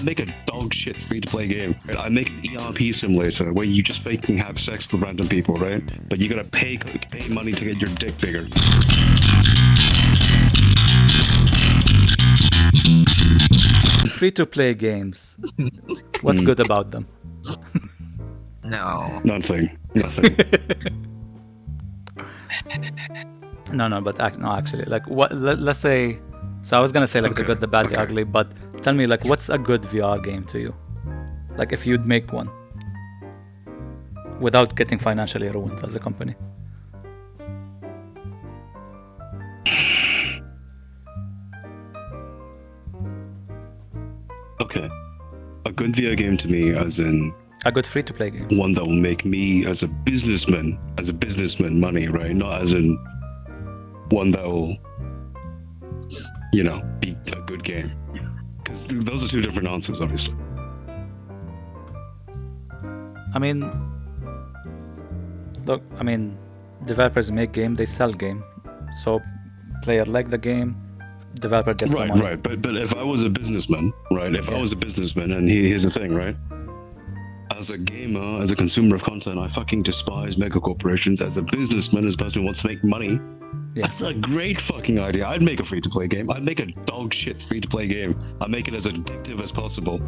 I'd make a dog shit free-to-play game. Right? I'd make an ERP simulator where you just fucking have sex with random people, right? But you gotta pay money to get your dick bigger. Free-to-play games. What's good about them? No. Nothing. No, but actually, like, what? Let's say. So I was gonna say like the good, the bad, the ugly, but tell me, like, what's a good VR game to you? Like, if you'd make one without getting financially ruined as a company. Okay. A good VR game to me, as in A good free-to-play game. one that will make me as a businessman money, right? Not as in one that will, be a good game. Because those are two different answers, obviously. I mean, look, developers make game, they sell game. So player like the game, developer gets the money. Right. But if I was a businessman, right? I was a businessman, and here's the thing, right? As a gamer, as a consumer of content, I fucking despise mega corporations. As a businessman, as a person who wants to make money, that's a great fucking idea. I'd make a free-to-play game. I'd make a dog shit free-to-play game. I'd make it as addictive as possible.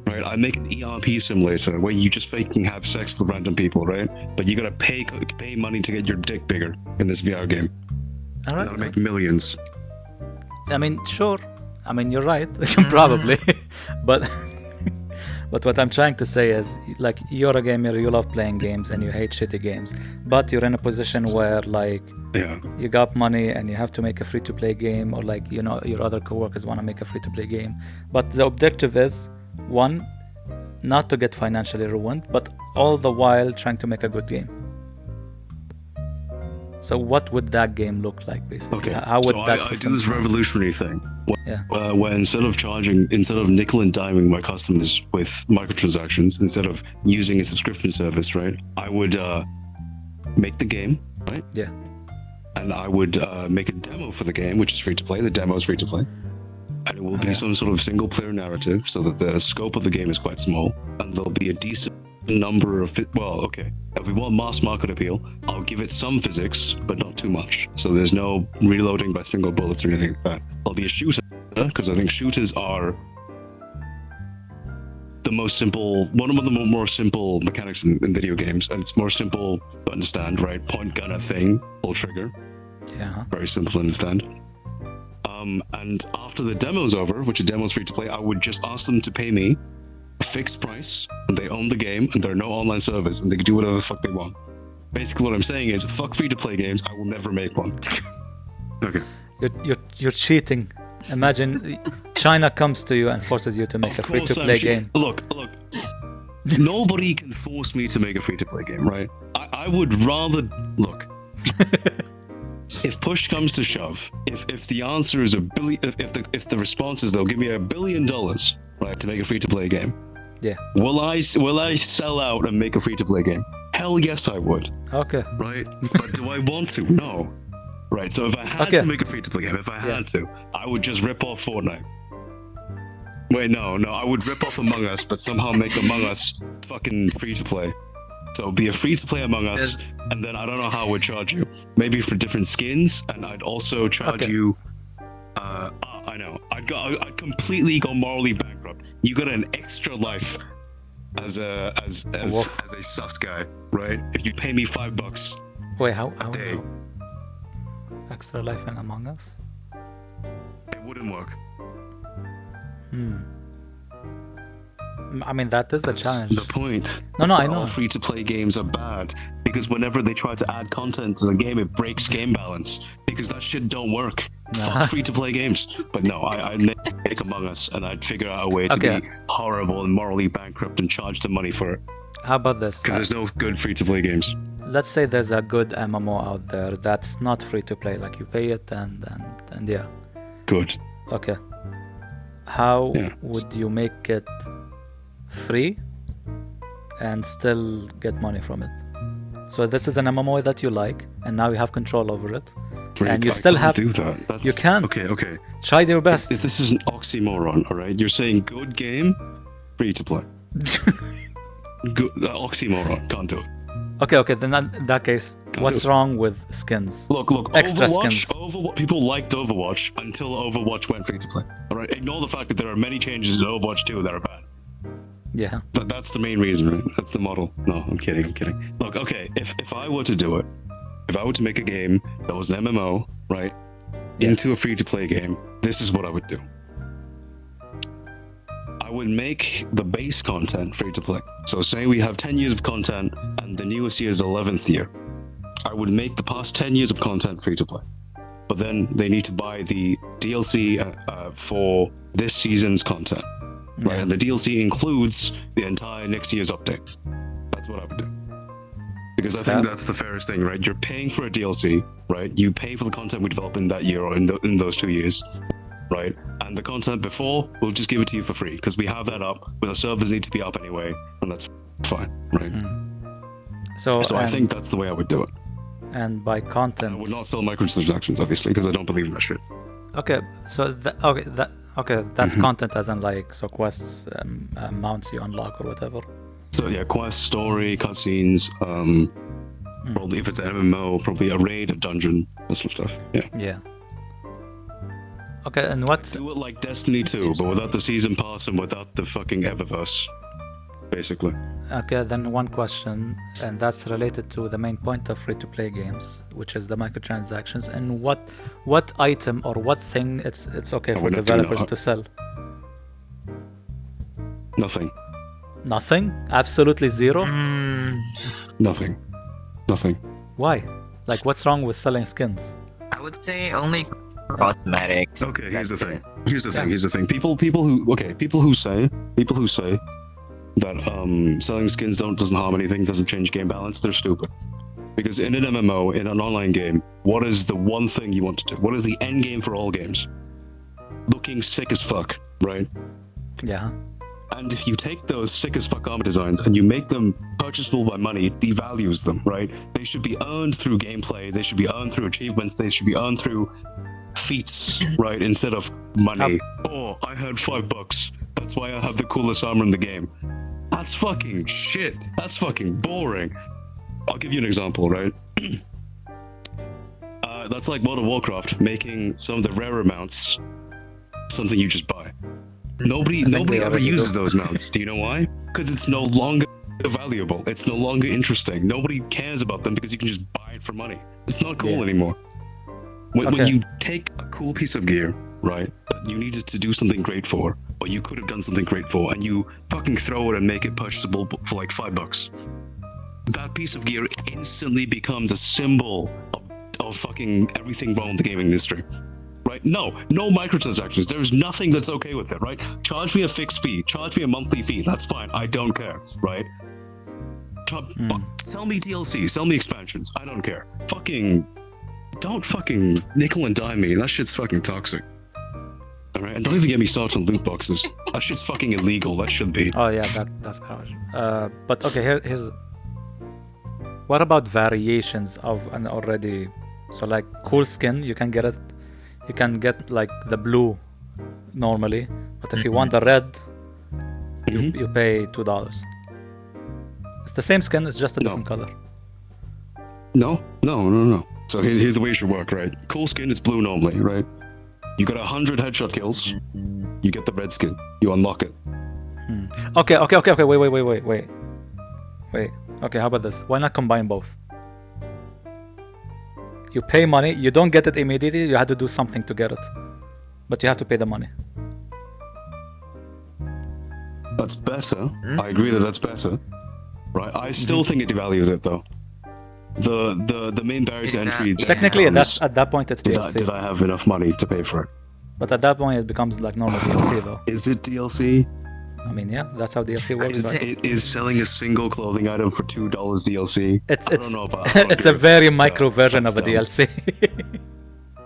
Right? I'd make an ERP simulator where you just fucking have sex with random people, right? But you gotta pay money to get your dick bigger in this VR game. All right. That'll make millions. I mean, sure. I mean, you're right. Probably. But what I'm trying to say is, like, you're a gamer, you love playing games, and you hate shitty games. But you're in a position where, like, you got money and you have to make a free-to-play game, or, like, your other coworkers want to make a free-to-play game. But the objective is, one, not to get financially ruined, but all the while trying to make a good game. So what would that game look like, basically? Okay. How would that I do this revolutionary thing. Yeah. Where instead of nickel and diming my customers with microtransactions, instead of using a subscription service, right? I would make the game, right? Yeah. And I would make a demo for the game, which is free to play. The demo is free to play. And it will be some sort of single player narrative, so that the scope of the game is quite small. And there'll be a decent number of if we want mass market appeal, I'll give it some physics, but not too much. So there's no reloading by single bullets or anything like that. There'll be a shooter, because I think shooters are the most simple, one of the more simple mechanics in video games, and it's more simple to understand, right? Point gunner thing, pull trigger. Yeah. Very simple to understand. And after the demo's over, which the demo's free to play, I would just ask them to pay me a fixed price, and they own the game, and there are no online servers, and they can do whatever the fuck they want. Basically, what I'm saying is, fuck free-to-play games. I will never make one. Okay. You're cheating. Imagine China comes to you and forces you to make a free-to-play game. Look. Nobody can force me to make a free-to-play game, right? I would rather look. If push comes to shove, if the answer is $1 billion, if the response is they'll give me $1 billion, right, to make a free-to-play game. Yeah. Will I sell out and make a free-to-play game? Hell yes, I would. Okay. Right? But do I want to? No. Right, so if I had to make a free-to-play game, I would just rip off Fortnite. Wait, no, I would rip off Among Us, but somehow make Among Us fucking free-to-play. So it'll be a free-to-play Among Us, and then I don't know how I would charge you. Maybe for different skins, and I'd also charge you... I know. I'd completely go morally bankrupt. You got an extra life as a sus guy, right? If you pay me $5. Wait, how day. Extra life in Among Us? It wouldn't work. I mean, that is the challenge. The point. No, I know. All free-to-play games are bad because whenever they try to add content to the game, it breaks game balance because that shit don't work. Fuck free-to-play games. But no, I'd make Among Us, and I'd figure out a way to be horrible and morally bankrupt and charge the money for it. How about this? Because there's no good free-to-play games. Let's say there's a good MMO out there that's not free-to-play, like you pay it and yeah. Good. Okay. How would you make it free and still get money from it? So this is an MMO that you like, and now you have control over it. and you still have do that. That's, you can. Okay. Try your best. If this is an oxymoron, all right? You're saying good game, free to play. Good, oxymoron, can't do it. Okay. Then in that case, what's wrong with skins? Look. Extra Overwatch, skins. people liked Overwatch until Overwatch went free to play. All right, ignore the fact that there are many changes in Overwatch 2 that are bad. Yeah. That's the main reason, right? That's the model. No, I'm kidding. Look, okay, if I were to do it, if I were to make a game that was an MMO, right, into a free-to-play game, this is what I would do. I would make the base content free-to-play. So say we have 10 years of content and the newest year is 11th year. I would make the past 10 years of content free-to-play. But then they need to buy the DLC for this season's content. Right, and the DLC includes the entire next year's updates. That's what I would do. Because I think that's the fairest thing, right? You're paying for a DLC, right? You pay for the content we develop in that year or in those 2 years, right? And the content before, we'll just give it to you for free because we have that up, but the servers need to be up anyway, and that's fine, right? So I think that's the way I would do it. And by content, I would not sell microtransactions, obviously, because I don't believe in that shit. Okay, so that's content as in like so quests, mounts you unlock or whatever. So yeah, quest, story, cutscenes, probably if it's an MMO, probably a raid, a dungeon, that sort of stuff. Yeah. Okay, and what? Do it like Destiny 2, but without the season pass and without the fucking Eververse, basically. Okay, then one question, and that's related to the main point of free-to-play games, which is the microtransactions. And what item or what thing it's okay for developers to sell? Nothing. Nothing? Absolutely zero? Nothing. Why? Like, what's wrong with selling skins? I would say only cosmetics. Okay, here's the thing. People who say that selling skins doesn't harm anything, doesn't change game balance, they're stupid. Because in an MMO, in an online game, what is the one thing you want to do? What is the end game for all games? Looking sick as fuck, right? Yeah. And if you take those sick as fuck armor designs and you make them purchasable by money, it devalues them, right? They should be earned through gameplay, they should be earned through achievements, they should be earned through feats, right? Instead of money. Oh, I had $5. That's why I have the coolest armor in the game. That's fucking shit. That's fucking boring. I'll give you an example, right? That's like World of Warcraft making some of the rarer mounts something you just buy. Nobody ever uses those mounts. Do you know why? Because it's no longer valuable. It's no longer interesting. Nobody cares about them because you can just buy it for money. It's not cool anymore. When you take a cool piece of gear, right, that you needed to do something great for, or you could have done something great for, and you fucking throw it and make it purchasable for like $5, that piece of gear instantly becomes a symbol of fucking everything wrong with the gaming industry. Right? No microtransactions. There's nothing that's okay with it, right? Charge me a fixed fee. Charge me a monthly fee. That's fine. I don't care, right? Sell me DLC. Sell me expansions. I don't care. Don't fucking nickel and dime me. That shit's fucking toxic. Alright? And don't even get me started on loot boxes. That shit's fucking illegal. That should be. Oh yeah, that's garbage. But okay, here's... What about variations of an already... So like cool skin, you can get it. You can get like the blue normally, but if you want the red, you pay $2. It's the same skin, it's just a different color. No. So here's the way it should work, right? Cool skin is blue normally, right? You got 100 headshot kills, you get the red skin, you unlock it. Okay, wait. Okay, how about this? Why not combine both? You pay money, you don't get it immediately, you have to do something to get it. But you have to pay the money. That's better. I agree that that's better. Right? I still think it devalues it though. The main barrier to entry... Technically, that's at that point it's DLC. Did I have enough money to pay for it? But at that point it becomes like normal DLC though. Is it DLC? I mean, yeah, that's how DLC works. Is selling a single clothing item for $2 DLC? I don't know about it's a very micro version of a DLC.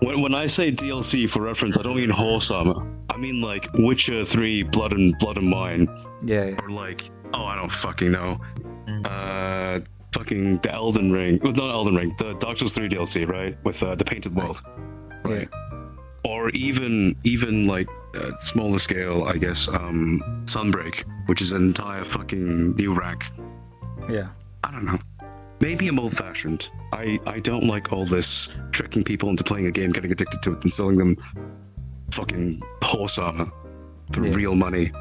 When I say DLC for reference, I don't mean horse armor. I mean like Witcher 3 Blood and Wine. Yeah. Or like, I don't fucking know. fucking the Elden Ring, well, not Elden Ring, the Dark Souls 3 DLC, right? With the painted world, right? Or even like smaller scale, I guess, Sunbreak, which is an entire fucking new rack. Yeah. I don't know. Maybe I'm old-fashioned. I don't like all this tricking people into playing a game, getting addicted to it, and selling them fucking horse armor for real money.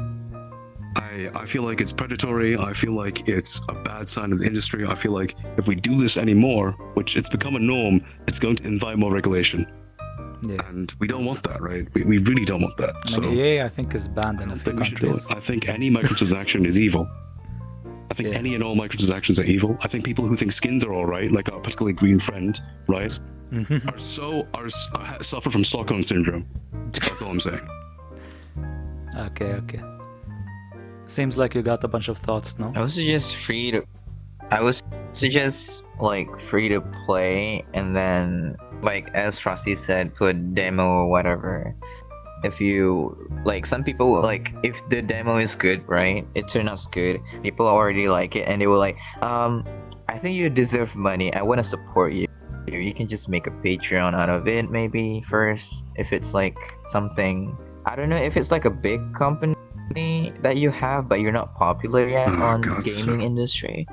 I feel like it's predatory. I feel like it's a bad sign of the industry. I feel like if we do this anymore, which it's become a norm, it's going to invite more regulation. Yeah. And we don't want that, right? We really don't want that. I mean, EA, I think, is banned in a few countries. I think any microtransaction is evil. I think any and all microtransactions are evil. I think people who think skins are all right, like our particularly green friend, right, suffer from Stockholm syndrome. That's all I'm saying. Okay. Seems like you got a bunch of thoughts, no? I was just free to play, and then, like as Frosty said, put demo or whatever. If you like, some people like, if the demo is good, right, it turns out good, people already like it, and they were like, I think you deserve money, I want to support you. You can just make a Patreon out of it, maybe first, if it's like something, I don't know, if it's like a big company that you have but you're not popular yet gaming industry.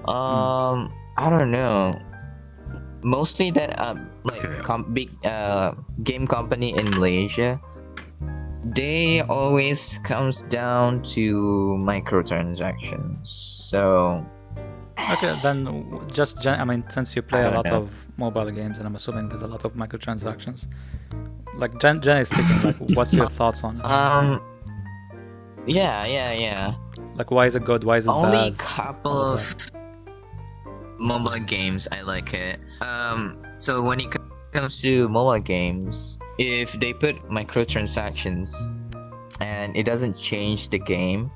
I don't know. Mostly that big game company in Malaysia, they always comes down to microtransactions. So okay, then since you play a lot of mobile games, and I'm assuming there's a lot of microtransactions, like Jenny speaking, like what's your thoughts on it? Yeah. Like, why is it good? Why is it bad? Only couple of mobile games I like it. So when it comes to mobile games, if they put microtransactions and it doesn't change the game,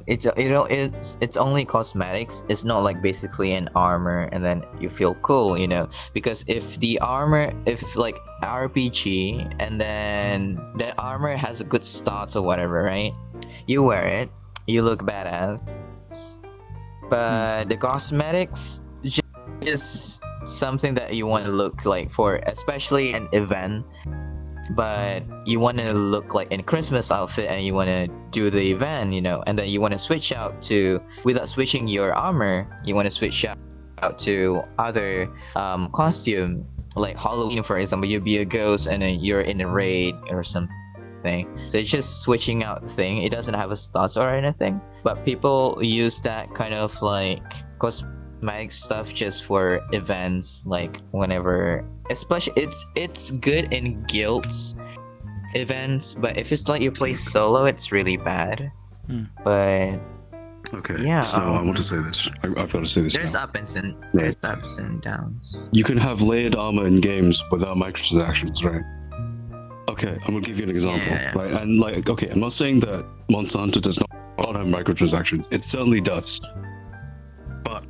it's only cosmetics. It's not like basically an armor and then you feel cool, because if the armor, if like RPG, and then that armor has a good stats or whatever, right, you wear it, you look badass, but the cosmetics just something that you want to look like for, especially an event. But you want to look like in a Christmas outfit and you want to do the event, and then you want to switch out to, without switching your armor, you want to switch out to other costume, like Halloween, for example, you'd be a ghost and then you're in a raid or something. So it's just switching out thing. It doesn't have a stats or anything, but people use that kind of like cosmetic stuff just for events, like whenever, especially it's good in guilds events, but if it's like you play solo, it's really bad. But okay, yeah, so I want to say this. I've got to say this. There's ups and downs. You can have layered armor in games without microtransactions, right? Okay, I'm gonna give you an example, right? And like, okay, I'm not saying that Monsanto does not have microtransactions. It certainly does. But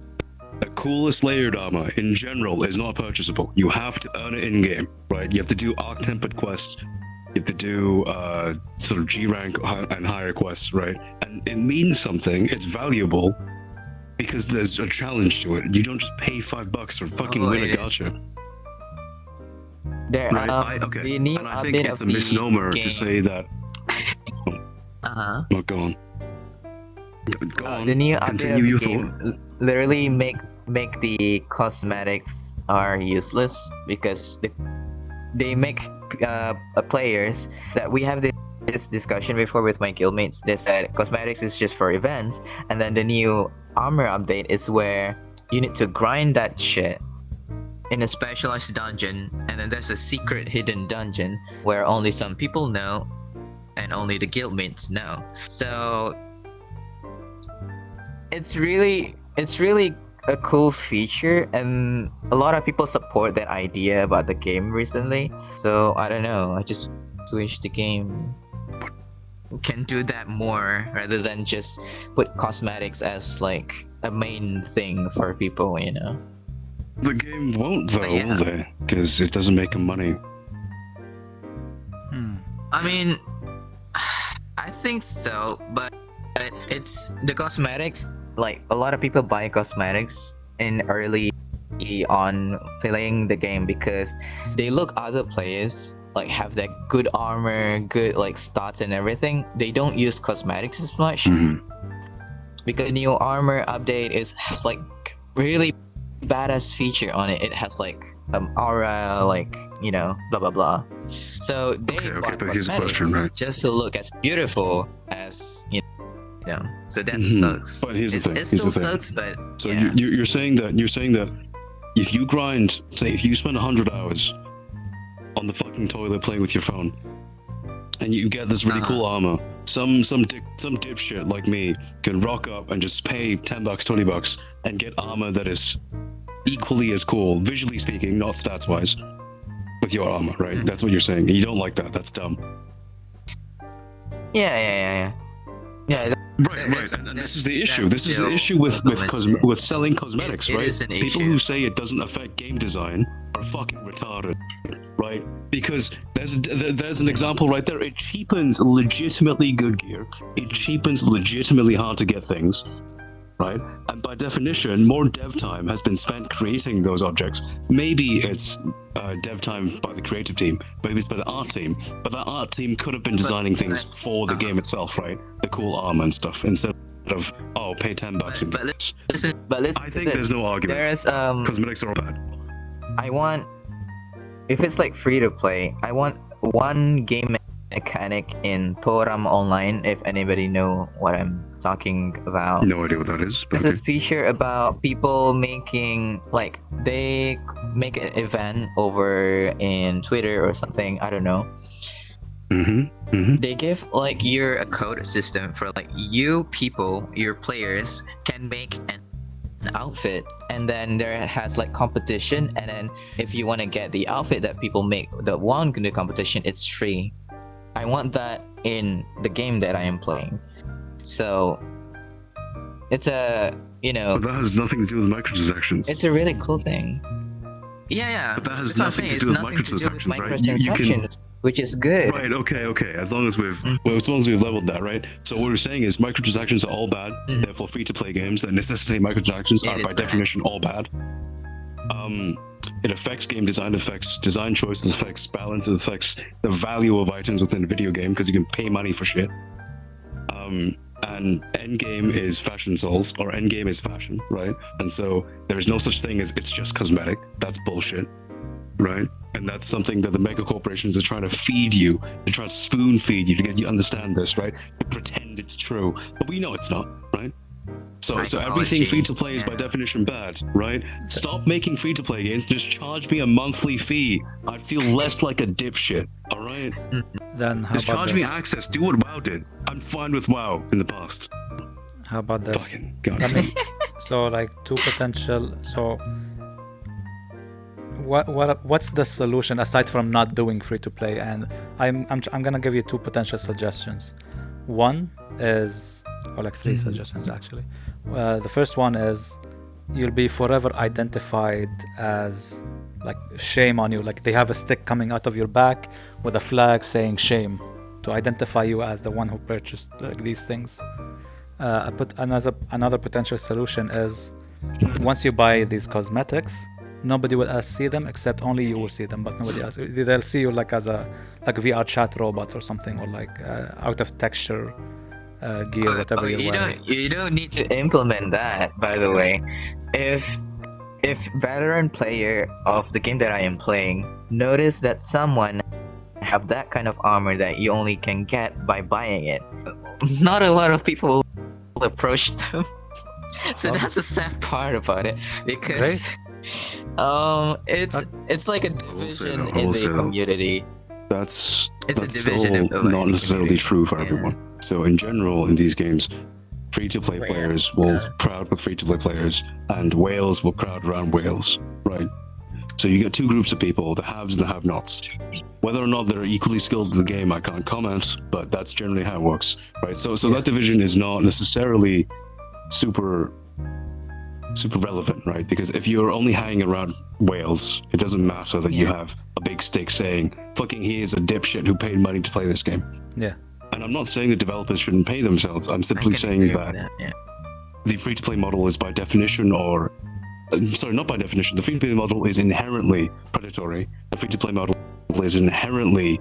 the coolest layered armor in general is not purchasable. You have to earn it in game, right? You have to do arc tempered quests. You have to do sort of G rank and higher quests, right? And it means something. It's valuable because there's a challenge to it. You don't just pay $5 or fucking win a gacha. There, right? And I think it's a misnomer to say that. Well, go on. Go on. The new Continue update your of the game literally make the cosmetics are useless, because they make players that we have this discussion before with my guildmates. They said cosmetics is just for events, and then the new armor update is where you need to grind that shit in a specialized dungeon, and then there's a secret hidden dungeon where only some people know and only the guildmates know. So it's really a cool feature, and a lot of people support that idea about the game recently. So I don't know, I just wish the game can do that more rather than just put cosmetics as like a main thing for people, The game won't though, will they? Because it doesn't make them money. I mean, I think so, but it's the cosmetics like a lot of people buy cosmetics in early on playing the game because they look other players like have that good armor, good like stats and everything. They don't use cosmetics as much because new armor update has like really badass feature on it. It has like aura, like blah blah blah. So they bought but here's a cosmetics question, right? just to look as beautiful as So that sucks. But here's the thing. It Here's still the thing. sucks, but So yeah. you're saying that if you grind, say if you spend 100 hours on the fucking toilet playing with your phone, and you get this really cool armor, some dipshit like me can rock up and just pay $10, $20, and get armor that is equally as cool, visually speaking, not stats wise, with your armor, right? That's what you're saying. You don't like that. That's dumb. Yeah. Right. And this is the issue. This is the issue with selling cosmetics, It right? is an People issue. who say it doesn't affect game design are fucking retarded, right? Because there's an example right there. It cheapens legitimately good gear. It cheapens legitimately hard to get things, right? And by definition, more dev time has been spent creating those objects. Maybe it's dev time by the creative team, maybe it's by the art team, but that art team could have been designing things for the game itself, right? The cool armor and stuff, instead of pay $10 and get this. Listen. I think there's no argument. There's Cosmetics are all bad. I want, if it's like free to play, I want one game mechanic in Toram Online. If anybody know what I'm talking about. No idea what that is. But This is feature about people making, like, they make an event over in Twitter or something, I don't know. They give like you a code system for like you people, your players can make an outfit, and then there has like competition, and then if you want to get the outfit that people make that won the competition, it's free. I want that in the game that I am playing. So it's a But that has nothing to do with microtransactions. it's a really cool thing. Yeah. But that has That's what I'm nothing to saying. do It's with nothing to do with microtransactions, right? You can microtransactions, which is good. Right, okay. As long as we've leveled that, right? So what we're saying is microtransactions are all bad. Therefore, free-to-play games that necessitate microtransactions are is by bad. definition all bad. It affects game design, it affects design choice, it affects balance, it affects the value of items within a video game because you can pay money for shit. And endgame is fashion souls, or endgame is fashion, right? And so there's no such thing as it's just cosmetic. That's bullshit, right? And that's something that the mega corporations are trying to feed you. They're trying to spoon feed you to get you to understand this, right? To pretend it's true, but we know it's not, right? So everything free to play is by definition bad, right? Stop making free to play games. Just charge me a monthly fee. I'd feel less like a dipshit. All right. Then how Just about charge this? me access. Do what WoW did. I'm fine with WoW in the past. How about this? Fucking God. Let me, so like two potential. So what's the solution aside from not doing free to play? And I'm gonna give you two potential suggestions. One is, or like three suggestions actually. The first one is you'll be forever identified as, like, shame on you. Like they have a stick coming out of your back with a flag saying shame to identify you as the one who purchased these things. But another potential solution is once you buy these cosmetics, nobody will else see them except only you will see them, but nobody else. They'll see you like as a vrchat robots or something, or like out of texture gear, whatever you're wearing. You don't need to implement that, by the way. If veteran player of the game that I am playing notice that someone have that kind of armor that you only can get by buying it, not a lot of people will approach them. So that's the sad part about it, because it's like a division in the community. That's a division still of not the necessarily community. true for Yeah. everyone. So in general, in these games, free-to-play Right, players yeah. will crowd with free-to-play players, and whales will crowd around whales, right? So you get two groups of people, the haves and the have-nots. Whether or not they're equally skilled in the game, I can't comment, but that's generally how it works, right? So that division is not necessarily super relevant, right? Because if you're only hanging around whales, it doesn't matter that you have a big stick saying, fucking he is a dipshit who paid money to play this game. Yeah. And I'm not saying that developers shouldn't pay themselves. I'm simply saying that the free-to-play model is by definition, not by definition, the free-to-play model is inherently predatory. The free-to-play model is inherently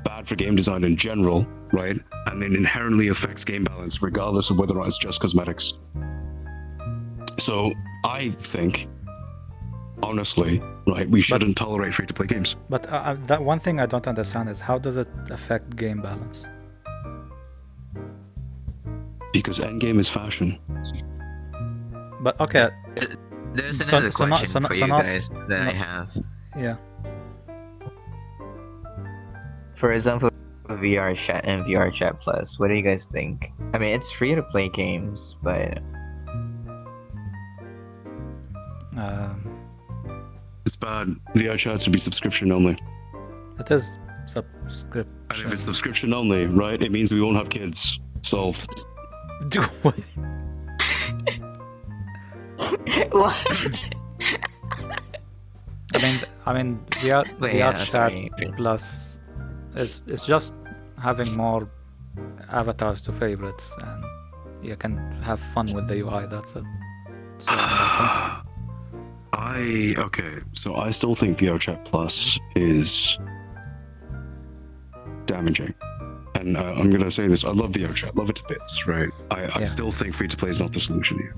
bad for game design in general, right? And it inherently affects game balance, regardless of whether or not it's just cosmetics. So I think, honestly, right, we shouldn't tolerate free-to-play games. But that one thing I don't understand is how does it affect game balance? Because endgame is fashion. But okay. There's another question for you guys that I have. Yeah. For example, VRChat and VRChat Plus, what do you guys think? I mean, it's free to play games, but it's bad. VRChat should be subscription only. It is subscription. And if it's subscription only, right, it means we won't have kids. Solved. What? What? I mean, VRChat Plus is just having more avatars to favorites, and you can have fun with the UI. That's it. So, so I still think VRChat Plus is damaging. And I'm going to say this, I love VRChat, love it to bits, right? I still think free-to-play is not the solution here.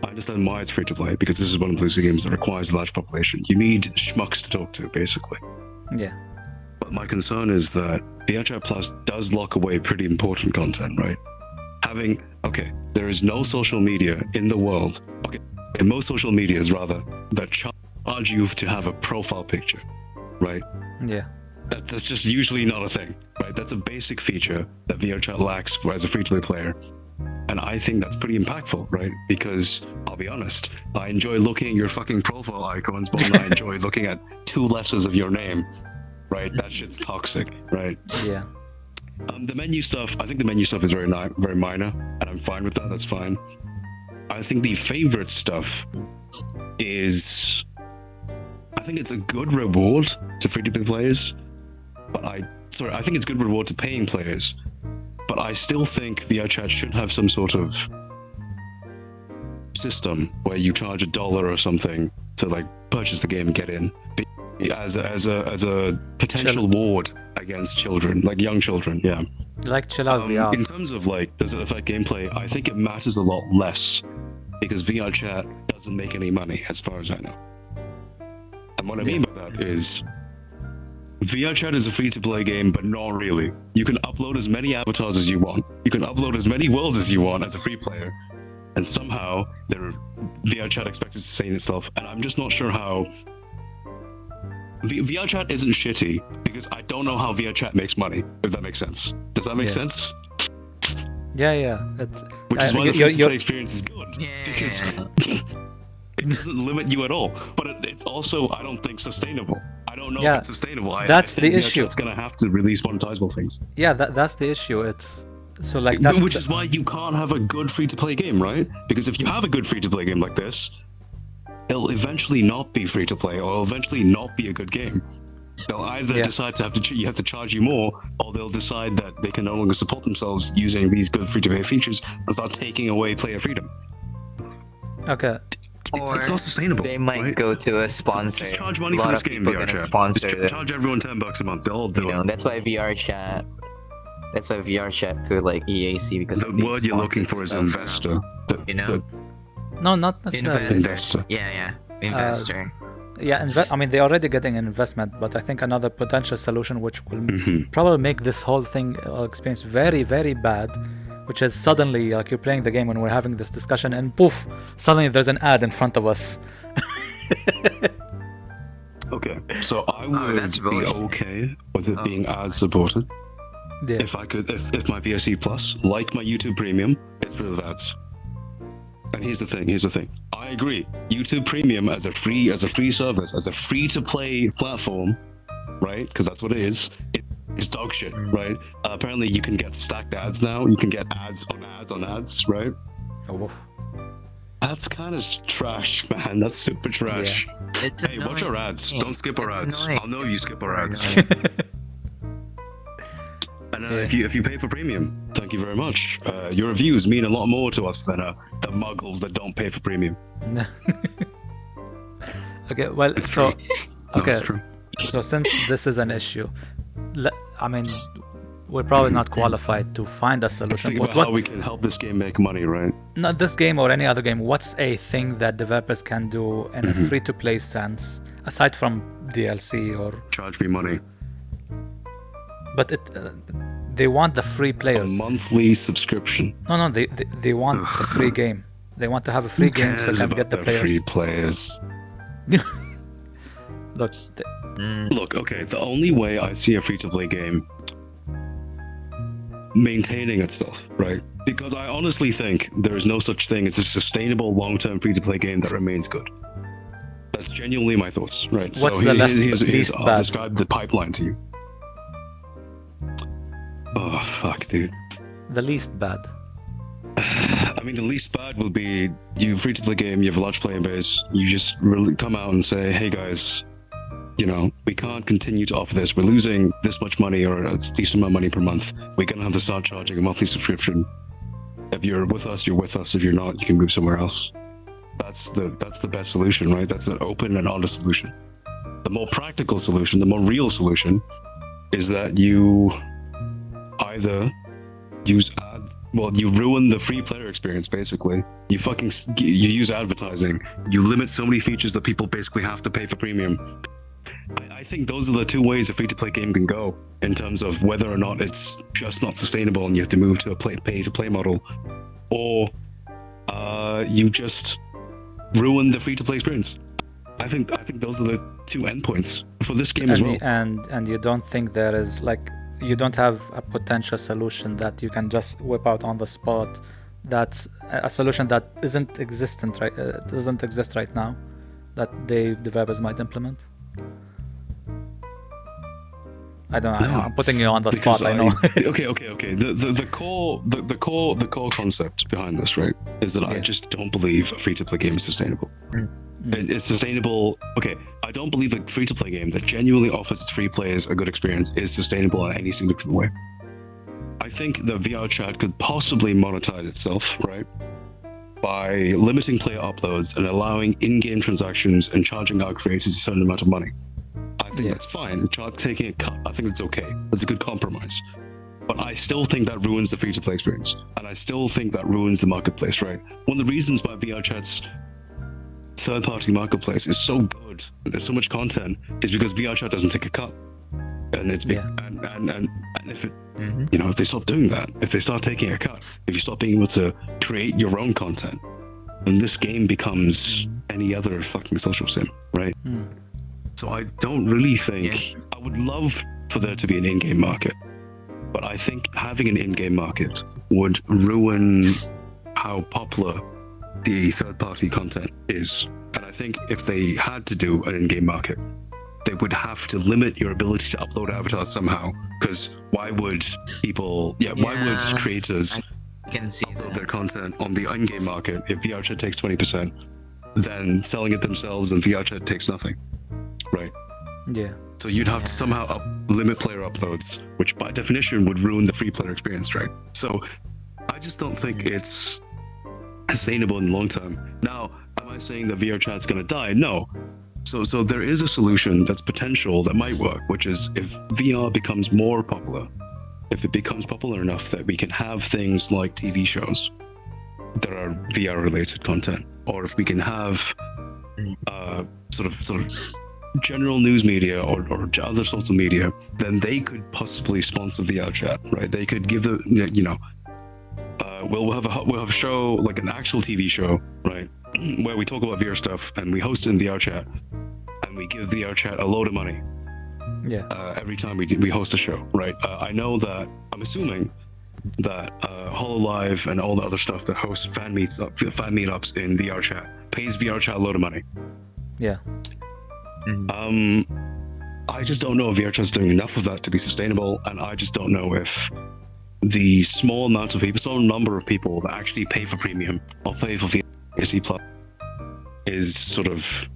I understand why it's free-to-play, because this is one of those games that requires a large population. You need schmucks to talk to, basically. Yeah. But my concern is that VRChat Plus does lock away pretty important content, right? There is no social media in the world, in most social medias rather, that charge you to have a profile picture, right? Yeah. That's just usually not a thing, right? That's a basic feature that VRChat lacks as a free-to-play player. And I think that's pretty impactful, right? Because, I'll be honest, I enjoy looking at your fucking profile icons, but I enjoy looking at 2 letters of your name, right? That shit's toxic, right? Yeah. The menu stuff, I think the menu stuff is very minor, and I'm fine with that, that's fine. I think the favorite stuff is... I think it's a good reward to free-to-play players, but I think it's good reward to paying players, but I still think VRChat should have some sort of system where you charge $1 or something to like purchase the game and get in, as a potential ward against children, like young children. Yeah, like chill out VR. In terms of like, does it affect gameplay? I think it matters a lot less because VRChat doesn't make any money, as far as I know. And what I mean by that is, VRChat is a free-to-play game, but not really. You can upload as many avatars as you want. You can upload as many worlds as you want as a free player. And somehow, VRChat expects to sustain itself. And I'm just not sure how... VRChat isn't shitty, because I don't know how VRChat makes money, if that makes sense. Does that make sense? Yeah. Which is why the free-to-play experience is good. Because it doesn't limit you at all. But it's also, I don't think, sustainable. I don't know if it's sustainable. That's the issue. It's going to have to release monetizable things. Yeah, that's the issue. It's so like which is why you can't have a good free-to-play game, right? Because if you have a good free-to-play game like this, it'll eventually not be free-to-play, or it'll eventually not be a good game. They'll either decide you have to charge you more, or they'll decide that they can no longer support themselves using these good free-to-play features and start taking away player freedom. Okay. Or it's not sustainable. They might go to a sponsor. Just charge money for this game, VRChat. Just charge everyone $10 a month. They'll all do it. That's why VRChat put like EAC, because the word you're looking for is investor. No, not necessarily. Investor. Yeah. Investor. They're already getting an investment, but I think another potential solution which will probably make this whole thing experience very, very bad, which is suddenly like you're playing the game when we're having this discussion and poof, suddenly there's an ad in front of us. Okay, so I would be okay with it being ad supported. Yeah. If my VSE Plus, like my YouTube Premium, it's full of ads. And here's the thing. I agree. YouTube Premium as a free service, as a free-to-play platform, right? Because that's what it is. It's dog shit, right? Apparently, you can get stacked ads now. You can get ads on ads on ads, right? Oh, that's kind of trash, man. That's super trash. Yeah. Hey, watch our ads. Don't skip our ads. I'll know you skip our ads. And if you pay for premium, thank you very much. Your reviews mean a lot more to us than the muggles that don't pay for premium. Okay, well, It's so true. No, okay, it's true. so since this is an issue, I mean, we're probably not qualified to find a solution. Think about how we can help this game make money, right? Not this game or any other game. What's a thing that developers can do in a free-to-play sense, aside from DLC or? Charge me money. But they want the free A players. monthly subscription. No, they want the free game. They want to have a free game so they can get the players. Free players. Look, Look, okay, the only way I see a free-to-play game maintaining itself, right? Because I honestly think there is no such thing as a sustainable long-term free-to-play game that remains good. That's genuinely my thoughts, right? What's so the here's least I'll bad? describe the pipeline to you. Oh, fuck, dude. the least bad. I mean, the least bad will be you free-to-play game, you have a large player base, you just really come out and say, hey guys, you know, we can't continue to offer this. We're losing this much money or a decent amount of money per month. We're going to have to start charging a monthly subscription. If you're with us, you're with us. If you're not, you can move somewhere else. That's the best solution, right? That's an open and honest solution. The more practical solution, the more real solution is that you either use you ruin the free player experience, basically. You use advertising. You limit so many features that people basically have to pay for premium. I think those are the two ways a free-to-play game can go in terms of whether or not it's just not sustainable and you have to move to a pay-to-play model, or you just ruin the free-to-play experience. I think those are the two endpoints for this game as well. And you don't think there is you don't have a potential solution that you can just whip out on the spot? That's a solution that doesn't exist right now, that developers might implement. I don't know. No, I'm putting you on the spot. I know. Okay. The core concept behind this, right, is that I just don't believe a free-to-play game is sustainable. It's sustainable. Okay, I don't believe a free-to-play game that genuinely offers its free players a good experience is sustainable in any significant way. I think that vrchat could possibly monetize itself, right, by limiting player uploads and allowing in-game transactions and charging our creators a certain amount of money. I think that's fine. Taking a cut, I think it's okay. That's a good compromise. But I still think that ruins the free-to-play experience, and I still think that ruins the marketplace, right? One of the reasons why vrchat's third-party marketplace is so good, there's so much content, is because vrchat doesn't take a cut. And it's and if it, you know, if they stop doing that, if they start taking a cut, if you stop being able to create your own content, then this game becomes any other fucking social sim, right? So I don't really think I would love for there to be an in-game market, but I think having an in-game market would ruin how popular the third-party content is. And I think if they had to do an in-game market, they would have to limit your ability to upload avatars somehow. Because why would creators I can see upload that. their content on the in-game market if vrchat takes 20%, then selling it themselves and vrchat takes nothing, right? Yeah. So you'd have to somehow limit player uploads, which by definition would ruin the free player experience, right? So I just don't think it's sustainable in the long term. Now, am I saying that vrchat's going to die? No. So there is a solution that's potential that might work, which is if VR becomes more popular, if it becomes popular enough that we can have things like TV shows that are VR related content, or if we can have sort of general news media or other social media, then they could possibly sponsor vrchat, right? They could give we'll have a show, like an actual TV show, right, where we talk about VR stuff and we host it in vrchat, and we give vrchat a load of money. Every time we host a show, right? I'm assuming that HoloLive and all the other stuff that hosts fan meetups in vrchat pays vrchat a load of money. I just don't know if vrchat's doing enough of that to be sustainable, and I just don't know if the small number of people that actually pay for premium or pay for VRC Plus is sort of,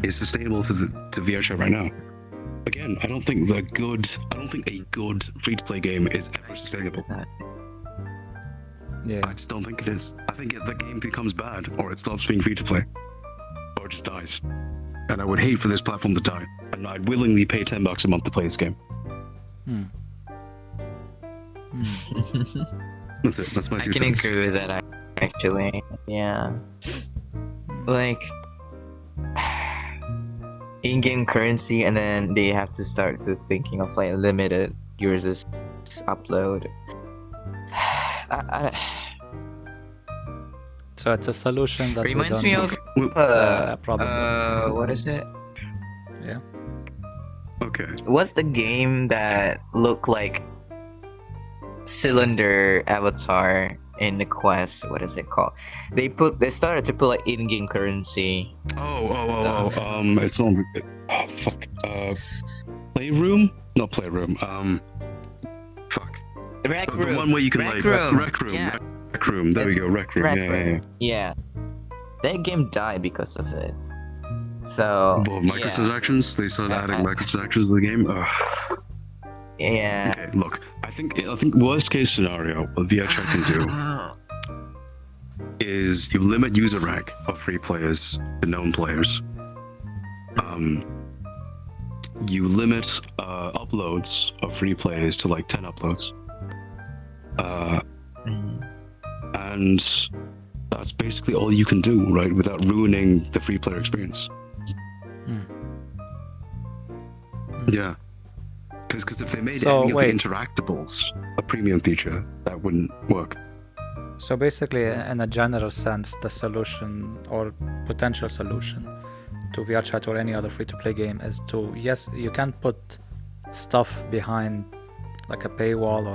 is sustainable to vrchat right now. again, I don't think a good free-to-play game is ever sustainable. Yeah. I just don't think it is. I think the game becomes bad, or it stops being free-to-play, or it just dies. And I would hate for this platform to die. And I'd willingly pay $10 a month to play this game. That's it. That's my 2 I can cents. agree with that, actually. Yeah. Like, in-game currency, and then they have to start to thinking of like limited users upload. So it's a solution that Reminds we me don't of probably. what is it? Yeah. Okay. What's the game that looked like cylinder avatar in the Quest? What is it called? They started to put like in-game currency. It's on the fuck. Playroom? Not Playroom. Fuck. Rec The Room. one where you can Rec like Room. Rec Room. Yeah. Rec Room. There we go. Rec Room. Rec Yeah. Room. Yeah. That game died because of it. So Well, microtransactions. They started adding microtransactions to the game. Ugh. Yeah. Okay, look. I think worst case scenario, what vrchat can do is you limit user rank of free players to known players. You limit uploads of free players to like 10 uploads. And that's basically all you can do, right? Without ruining the free player experience. Yeah. Because if they made any of the interactables a premium feature, that wouldn't work. So basically, in a general sense, the solution or potential solution to vrchat or any other free-to-play game is to, yes, you can put stuff behind like a paywall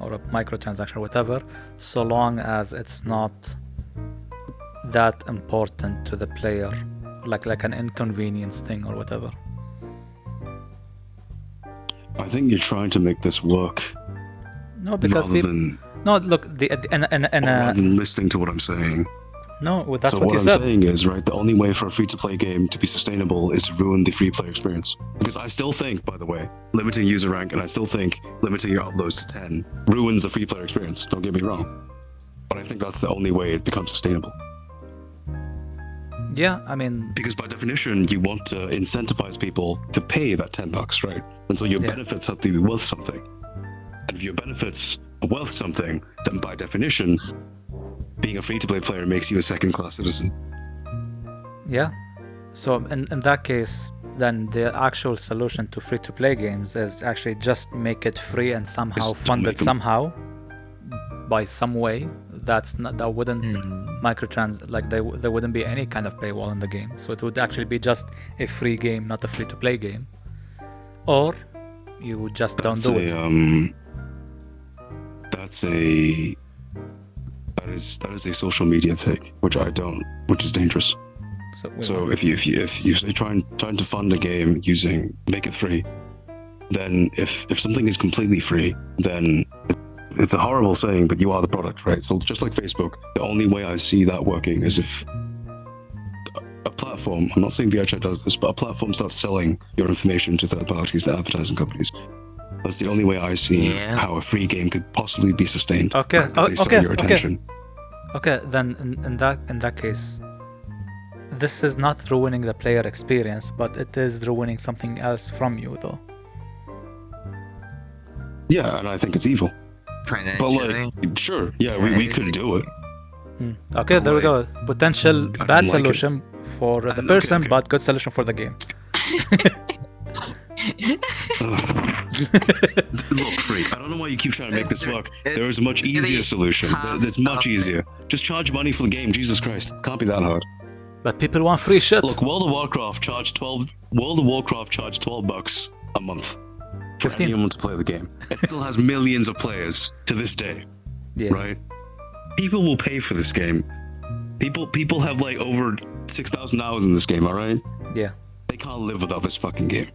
or a microtransaction or whatever, so long as it's not that important to the player, like an inconvenience thing or whatever. I think you're trying to make this work. No, because rather than look, rather than listening to what I'm saying. No, that's So what you I'm said. saying is, right, the only way for a free-to-play game to be sustainable is to ruin the free player experience. Because I still think, by the way, limiting user rank, and I still think limiting your uploads to 10 ruins the free player experience. Don't get me wrong. But I think that's the only way it becomes sustainable. Yeah, I mean, Because by definition, you want to incentivize people to pay that $10, right? And so your benefits have to be worth something. And if your benefits are worth something, then by definition, being a free-to-play player makes you a second-class citizen. yeah. So in that case, then the actual solution to free-to-play games is actually just make it free and somehow Just fund make it them- somehow by some way. That wouldn't there wouldn't be any kind of paywall in the game. So it would actually be just a free game, not a free-to-play game. Or you just don't do it. That is a social media take, which which is dangerous. So if you say trying to fund a game using make it free, then if something is completely free, then it's a horrible saying, but you are the product, right? So just like Facebook, the only way I see that working is if a platform, I'm not saying vrchat does this, but a platform starts selling your information to third parties and advertising companies. That's the only way I see how a free game could possibly be sustained. Okay, They sell your attention. Okay, then in that case, this is not ruining the player experience, but it is ruining something else from you, though. Yeah, and I think it's evil. But like, sure, yeah, we could do it. Okay, there we go. Potential bad like solution for the person, but good solution for the game. Look, freak, I don't know why you keep trying to make this work. There is a much easier solution. It's much easier. Just charge money for the game. Jesus Christ, it can't be that hard. But people want free shit. Look, World of Warcraft charged $12 a month for 15. anyone to play the game. It still has millions of players to this day. Yeah. Right? People will pay for this game. People have like over 6,000 hours in this game, alright? Yeah. They can't live without this fucking game.